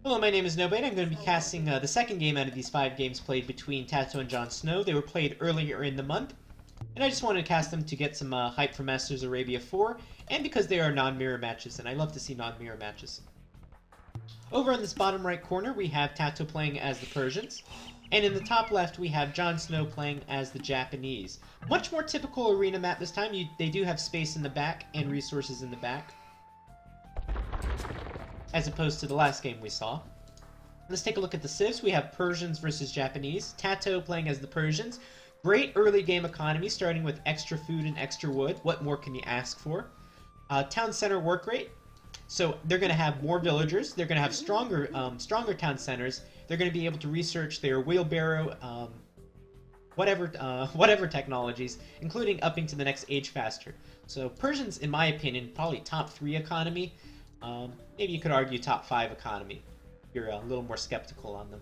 Hello, my name is Nobate. I'm going to be casting the second game out of these 5 games played between TaToH and Jon Snow. They were played earlier in the month, and I just wanted to cast them to get some hype for Masters Arabia 4, and because they are non-mirror matches, and I love to see non-mirror matches. Over in this bottom right corner, we have TaToH playing as the Persians, and in the top left, we have Jon Snow playing as the Japanese. Much more typical arena map this time. They do have space in the back and resources in the back, as opposed to the last game we saw. Let's take a look at the civs. We have Persians versus Japanese. TaToH playing as the Persians. Great early game economy, starting with extra food and extra wood. What more can you ask for? Town center work rate. So they're going to have more villagers. They're going to have stronger town centers. They're going to be able to research their wheelbarrow, whatever technologies, including upping to the next age faster. So Persians, in my opinion, probably top 3 economy. Maybe you could argue top 5 economy. You're a little more skeptical on them.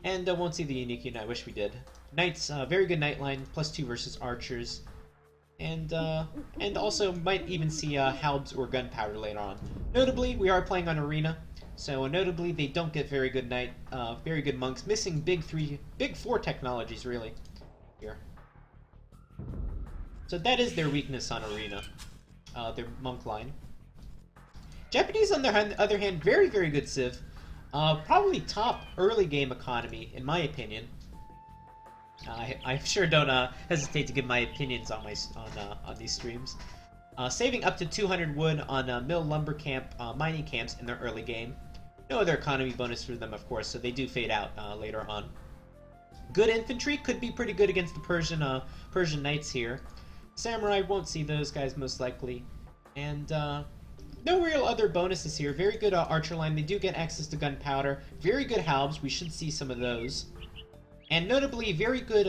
And won't see the unique unit. I wish we did. Knights, very good knight line, +2 versus archers. And also might even see halbs or gunpowder later on. Notably, we are playing on arena, so notably they don't get very good very good monks. Missing big 4 technologies really here. So that is their weakness on arena, their monk line. Japanese, on the other hand, very, very good civ. Probably top early game economy, in my opinion. I sure don't hesitate to give my opinions on these streams. Saving up to 200 wood on mill lumber camp, mining camps in their early game. No other economy bonus for them, of course, so they do fade out later on. Good infantry, could be pretty good against the Persian knights here. Samurai, won't see those guys most likely. And no real other bonuses here. Very good archer line. They do get access to gunpowder. Very good halbs. We should see some of those. And notably, very good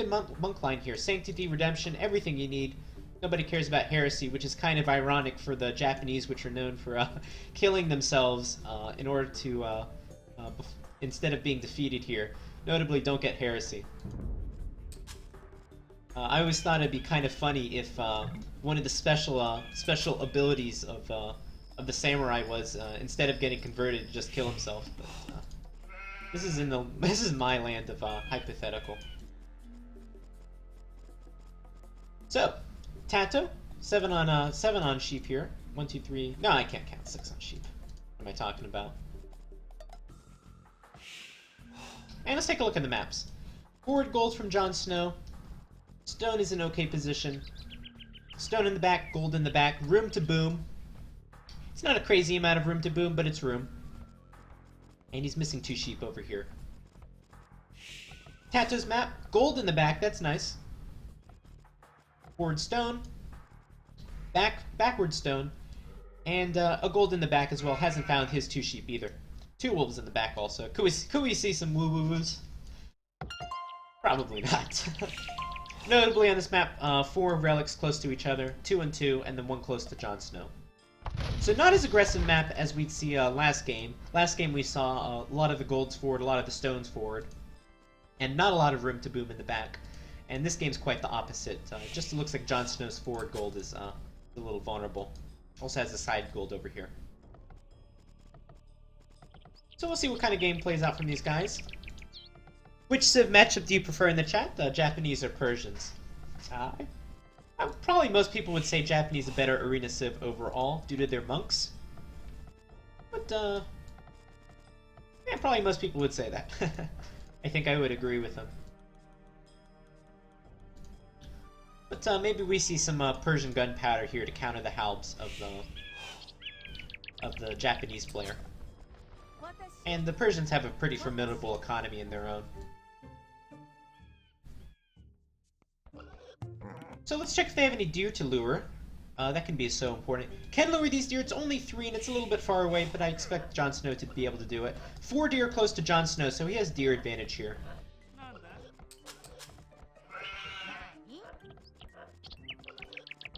monk line here. Sanctity, redemption, everything you need. Nobody cares about heresy, which is kind of ironic for the Japanese, which are known for killing themselves in order to, instead of being defeated here. Notably, don't get heresy. I always thought it'd be kind of funny if one of the special abilities of the samurai was instead of getting converted, just kill himself. But, this is my land of hypothetical. So, TaToH, 7 on sheep here. 1, 2, 3. No, I can't count 6 on sheep. What am I talking about? And let's take a look at the maps. Forward gold from Jon Snow. Stone is in okay position. Stone in the back, gold in the back. Room to boom. It's not a crazy amount of room to boom, but it's room. And he's missing 2 sheep over here. TaToH's map, gold in the back, that's nice. Forward stone. Backward stone. And a gold in the back as well. Hasn't found his 2 sheep either. 2 wolves in the back also. Could we see some woo-woo-woos? Probably not. Notably on this map, 4 relics close to each other, 2 and 2, and then 1 close to Jon Snow. So not as aggressive map as we'd see last game. Last game we saw a lot of the golds forward, a lot of the stones forward, and not a lot of room to boom in the back. And this game's quite the opposite. It just looks like Jon Snow's forward gold is a little vulnerable. Also has a side gold over here. So we'll see what kind of game plays out from these guys. Which civ matchup do you prefer in the chat? Japanese or Persians? Probably most people would say Japanese a better arena civ overall due to their monks. But, yeah, probably most people would say that. I think I would agree with them. But maybe we see some Persian gunpowder here to counter the halbs of the Japanese player. And the Persians have a pretty formidable economy in their own. So let's check if they have any deer to lure. That can be so important. Can lure these deer. It's only 3 and it's a little bit far away, but I expect Jon Snow to be able to do it. 4 deer close to Jon Snow, so he has deer advantage here.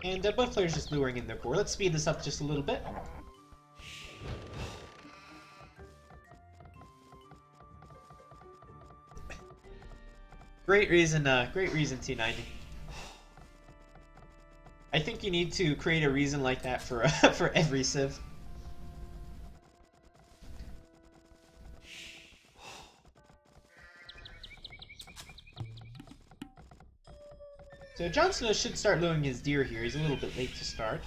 And both players just luring in their boar. Let's speed this up just a little bit. Great reason, T90. I think you need to create a reason like that for for every civ. So Jon Snow should start luring his deer here. He's a little bit late to start.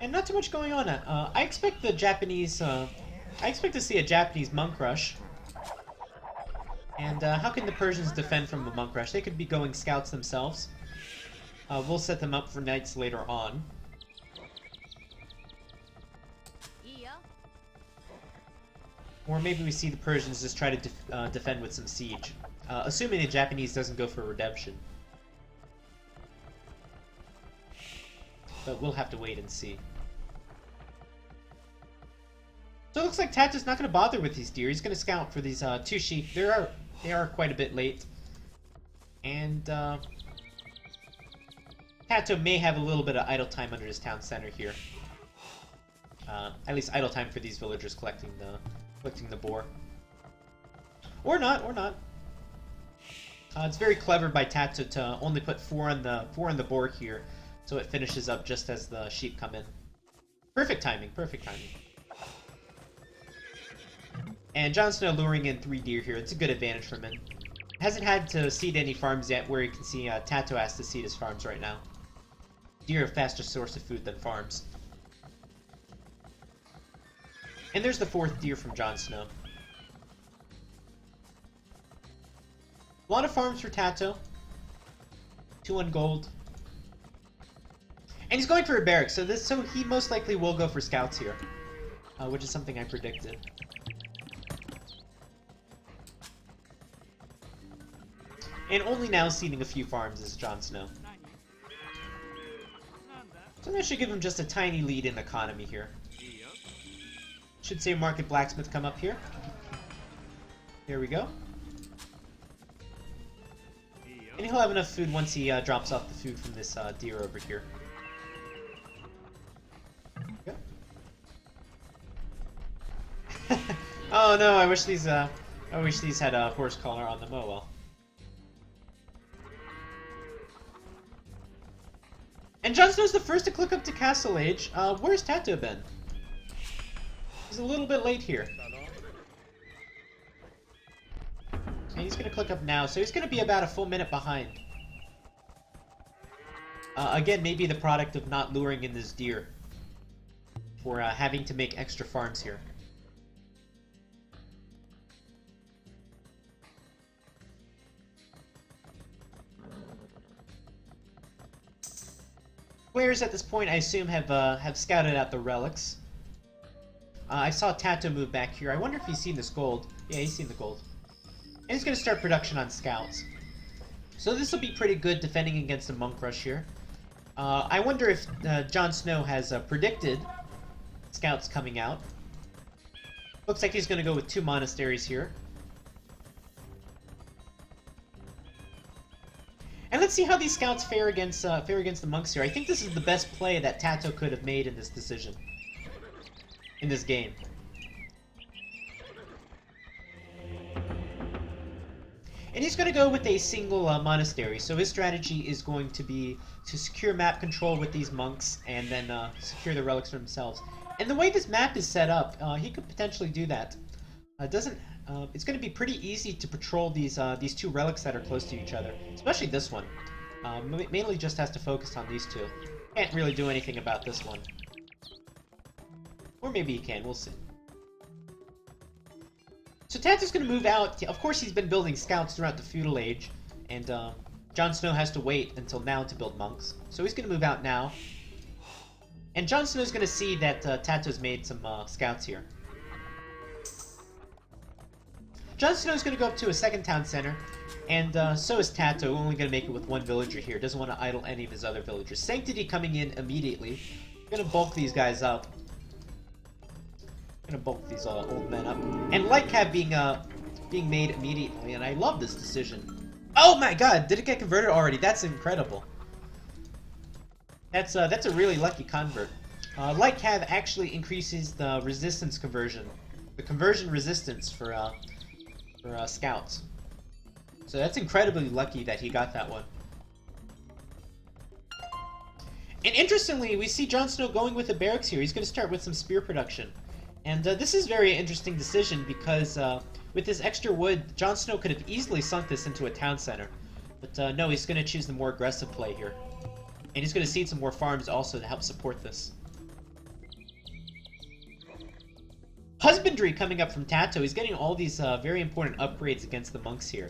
And not too much going on. I expect the Japanese... I expect to see a Japanese monk rush. And how can the Persians defend from a monk rush? They could be going scouts themselves. We'll set them up for knights later on. Or maybe we see the Persians just try to defend with some siege. Assuming the Japanese doesn't go for redemption. But we'll have to wait and see. So it looks like TaToH's not going to bother with these deer. He's going to scout for these 2 sheep. They are quite a bit late. And TaToH may have a little bit of idle time under his town center here. At least idle time for these villagers collecting the boar. Or not, or not. It's very clever by TaToH to only put 4 on the boar here, so it finishes up just as the sheep come in. Perfect timing, perfect timing. And Jon Snow luring in 3 deer here. It's a good advantage for him. Hasn't had to seed any farms yet, where you can see TaToH has to seed his farms right now. Deer are a faster source of food than farms. And there's the 4th deer from Jon Snow. A lot of farms for TaToH. 2 on gold. And he's going for a barrack, so he most likely will go for scouts here. Which is something I predicted. And only now seeding a few farms is Jon Snow. So that should give him just a tiny lead in economy here. Should say Market Blacksmith come up here. There we go. And he'll have enough food once he drops off the food from this deer over here. There we go. Oh no, I wish these had a horse collar on them. Oh well. And Jon Snow's the first to click up to Castle Age. Where's TaToH been? He's a little bit late here. And he's gonna click up now, so he's gonna be about a full minute behind. Again, maybe the product of not luring in this deer. For having to make extra farms here. Players at this point, I assume, have scouted out the relics. I saw TaToH move back here. I wonder if he's seen this gold. Yeah, he's seen the gold. And he's going to start production on scouts. So this will be pretty good defending against a monk rush here. I wonder if Jon Snow has predicted scouts coming out. Looks like he's going to go with 2 monasteries here. And let's see how these scouts fare against the monks here. I think this is the best play that TaToH could have made in this decision. In this game. And he's going to go with a single monastery. So his strategy is going to be to secure map control with these monks and then secure the relics for themselves. And the way this map is set up, he could potentially do that. It's going to be pretty easy to patrol these 2 relics that are close to each other, especially this one. Mainly just has to focus on these 2. Can't really do anything about this one. Or maybe he can, we'll see. So TaToH's going to move out. Of course, he's been building scouts throughout the feudal age, and Jon Snow has to wait until now to build monks. So he's going to move out now. And Jon Snow's going to see that TaToH's made some scouts here. Jon Snow's going to go up to a 2nd town center, and so is TaToH, only going to make it with 1 villager here. Doesn't want to idle any of his other villagers. Sanctity coming in immediately. Going to bulk these guys up. Going to bulk these old men up. And light cab being made immediately, and I love this decision. Oh my god, did it get converted already? That's incredible. That's a really lucky convert. Light cab actually increases the resistance conversion. The conversion resistance for scouts. So that's incredibly lucky that he got that one. And interestingly, we see Jon Snow going with the barracks here. He's going to start with some spear production. And this is a very interesting decision because With this extra wood, Jon Snow could have easily sunk this into a town center. But no, he's going to choose the more aggressive play here. And he's going to seed some more farms also to help support this. Husbandry coming up from TaToH. He's getting all these very important upgrades against the monks here.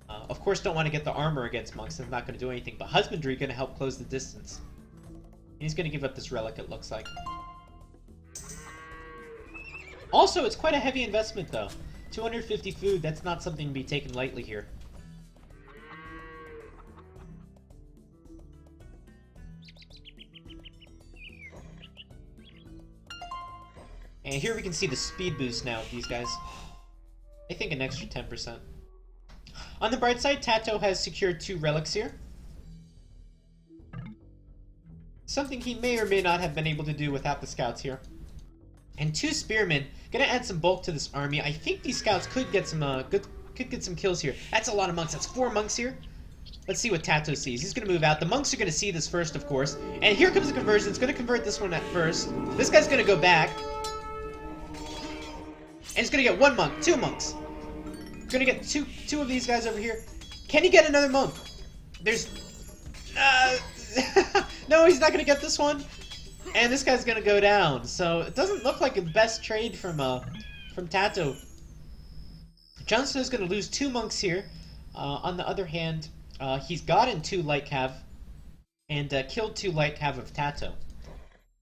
Of course, don't want to get the armor against monks. That's not going to do anything. But Husbandry going to help close the distance. And he's going to give up this relic, it looks like. Also, it's quite a heavy investment, though. 250 food, that's not something to be taken lightly here. And here we can see the speed boost now of these guys. I think an extra 10%. On the bright side, TaToH has secured 2 relics here. Something he may or may not have been able to do without the scouts here. And 2 spearmen, gonna add some bulk to this army. I think these scouts could get some could get some kills here. That's a lot of monks. That's 4 monks here. Let's see what TaToH sees. He's gonna move out. The monks are gonna see this first, of course. And here comes the conversion. It's gonna convert this one at first. This guy's gonna go back. And he's gonna get 1 monk, 2 monks. He's gonna get two of these guys over here. Can he get another monk? There's... no, he's not gonna get this one. And this guy's gonna go down. So it doesn't look like the best trade from TaToH. Jon Snow's gonna lose 2 monks here. On the other hand, he's gotten 2 light cav and killed 2 light cav of TaToH.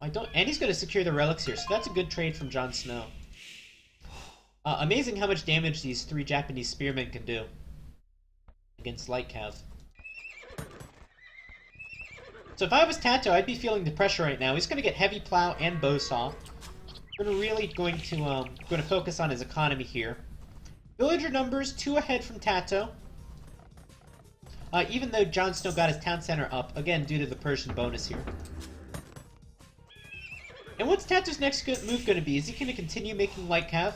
And he's gonna secure the relics here. So that's a good trade from Jon Snow. Amazing how much damage these 3 Japanese spearmen can do against light cav. So if I was TaToH, I'd be feeling the pressure right now. He's going to get heavy plow and bow saw. We're really going to focus on his economy here. Villager numbers 2 ahead from TaToH. Even though Jon Snow got his town center up, again due to the Persian bonus here. And what's TaToH's next move going to be? Is he going to continue making light cav?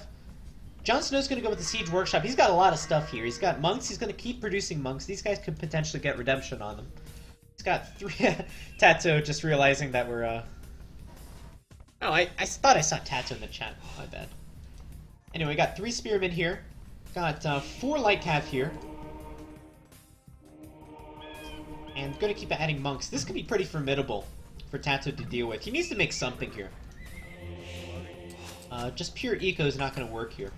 Jon Snow's going to go with the Siege Workshop. He's got a lot of stuff here. He's got monks. He's going to keep producing monks. These guys could potentially get redemption on them. He's got 3... TaToH just realizing that we're, Oh, I thought I saw TaToH in the chat. My bad. Anyway, we got 3 spearmen here. Got 4 light cav here. And going to keep adding monks. This could be pretty formidable for TaToH to deal with. He needs to make something here. Just pure eco is not going to work here.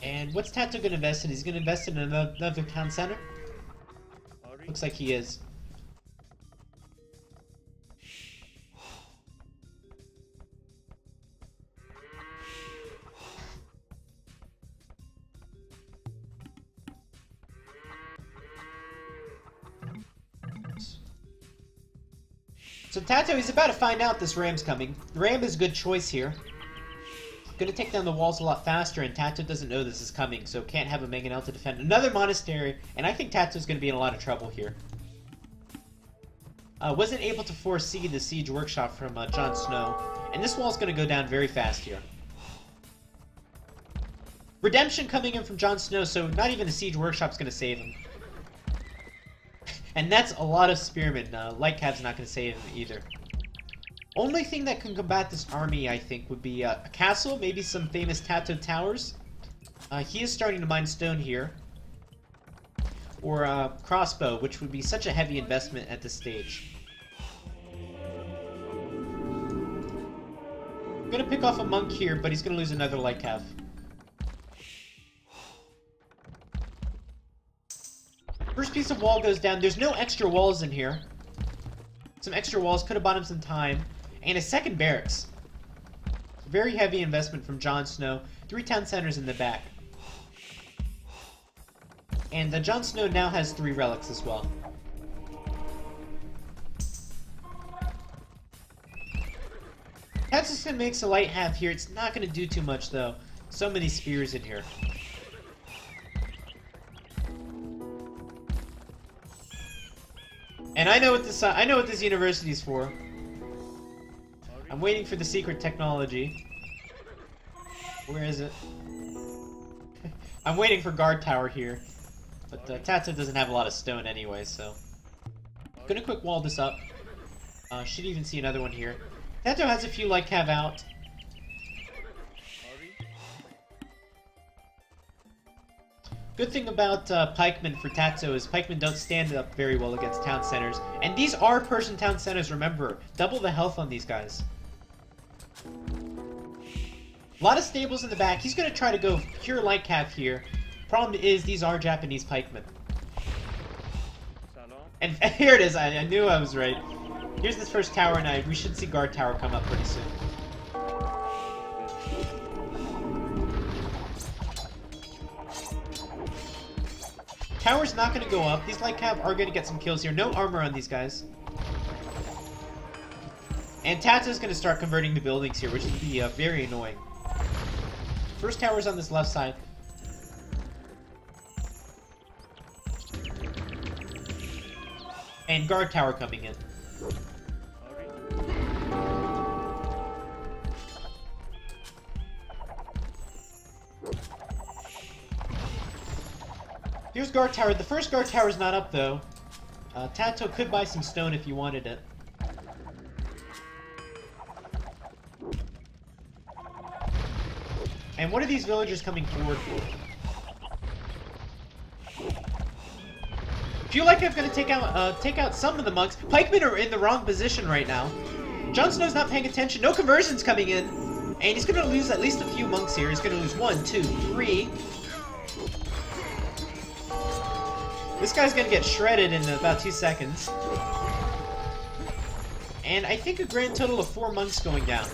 And what's TaToH going to invest in? He's going to invest in another town center? Looks like he is. So TaToH, he's about to find out this ram's coming. The ram is a good choice here. Gonna take down the walls a lot faster, and TaToH doesn't know this is coming, so can't have a Mangonel to defend another monastery, and I think TaToH's gonna be in a lot of trouble here. Wasn't able to foresee the Siege Workshop from Jon Snow, and this wall's gonna go down very fast here. Redemption coming in from Jon Snow, so not even the Siege Workshop's gonna save him. And that's a lot of spearmen. Light Cav's not gonna save him either. Only thing that can combat this army, I think, would be a castle, maybe some famous TaToH towers. He is starting to mine stone here. Or a crossbow, which would be such a heavy investment at this stage. I'm gonna pick off a monk here, but he's gonna lose another light cav. First piece of wall goes down. There's no extra walls in here. Some extra walls could have bought him some time. And a second barracks. Very heavy investment from Jon Snow. 3 town centers in the back. And Jon Snow now has 3 relics as well. TaToH's gonna make a light half here. It's not gonna do too much though. So many spears in here. And I know what this university is for. I'm waiting for the secret technology. Where is it? I'm waiting for guard tower here. But TaToH doesn't have a lot of stone anyway, so... I'm gonna quick wall this up. Should even see another one here. TaToH has a few light cav out. Good thing about pikemen for TaToH is pikemen don't stand up very well against town centers. And these are Persian town centers, remember. Double the health on these guys. A lot of stables in the back. He's going to try to go pure light cav here. Problem is, these are Japanese pikemen. And here it is. I knew I was right. Here's this first tower, and we should see guard tower come up pretty soon. Tower's not going to go up. These light cav are going to get some kills here. No armor on these guys. And TaToH's going to start converting the buildings here, which will be very annoying. First tower's on this left side. And guard tower coming in. Here's guard tower. The first guard tower is not up, though. TaToH could buy some stone if you wanted it. And what are these villagers coming forward for? Feel like I'm gonna take out some of the monks. Pikemen are in the wrong position right now. Jon Snow's not paying attention. No conversions coming in. And he's gonna lose at least a few monks here. He's gonna lose 1, 2, 3. This guy's gonna get shredded in about 2 seconds. And I think a grand total of 4 monks going down.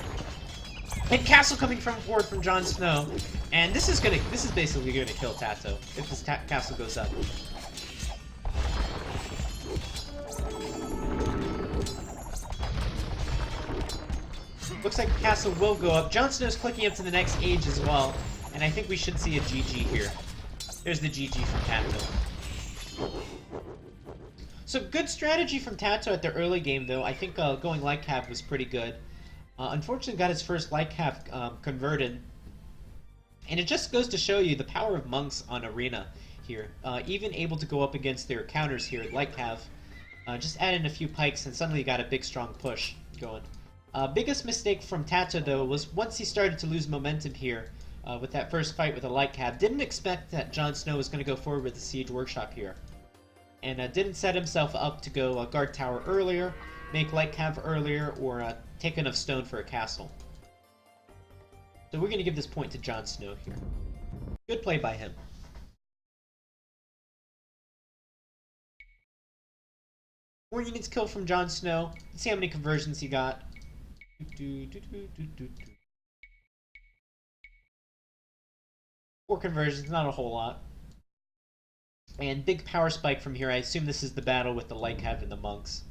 And castle coming forward from Jon Snow. And this is basically gonna kill TaToH if this castle goes up. Looks like the castle will go up. Jon Snow's clicking up to the next age as well. And I think we should see a GG here. There's the GG from TaToH. So good strategy from TaToH at the early game, though. I think going light cav was pretty good. Unfortunately, got his first light cav converted. And it just goes to show you the power of monks on Arena here. Even able to go up against their counters here at light cav. Just add in a few pikes and suddenly you got a big strong push going. Biggest mistake from TaToH, though, was once he started to lose momentum here with that first fight with a light cav. Didn't expect that Jon Snow was going to go forward with the siege workshop here. And didn't set himself up to go guard tower earlier, make light cav earlier, or take enough stone for a castle. So we're going to give this point to Jon Snow here. Good play by him. 4 units killed from Jon Snow. Let's see how many conversions he got. 4 conversions, not a whole lot. And big power spike from here. I assume this is the battle with the light cav and the monks.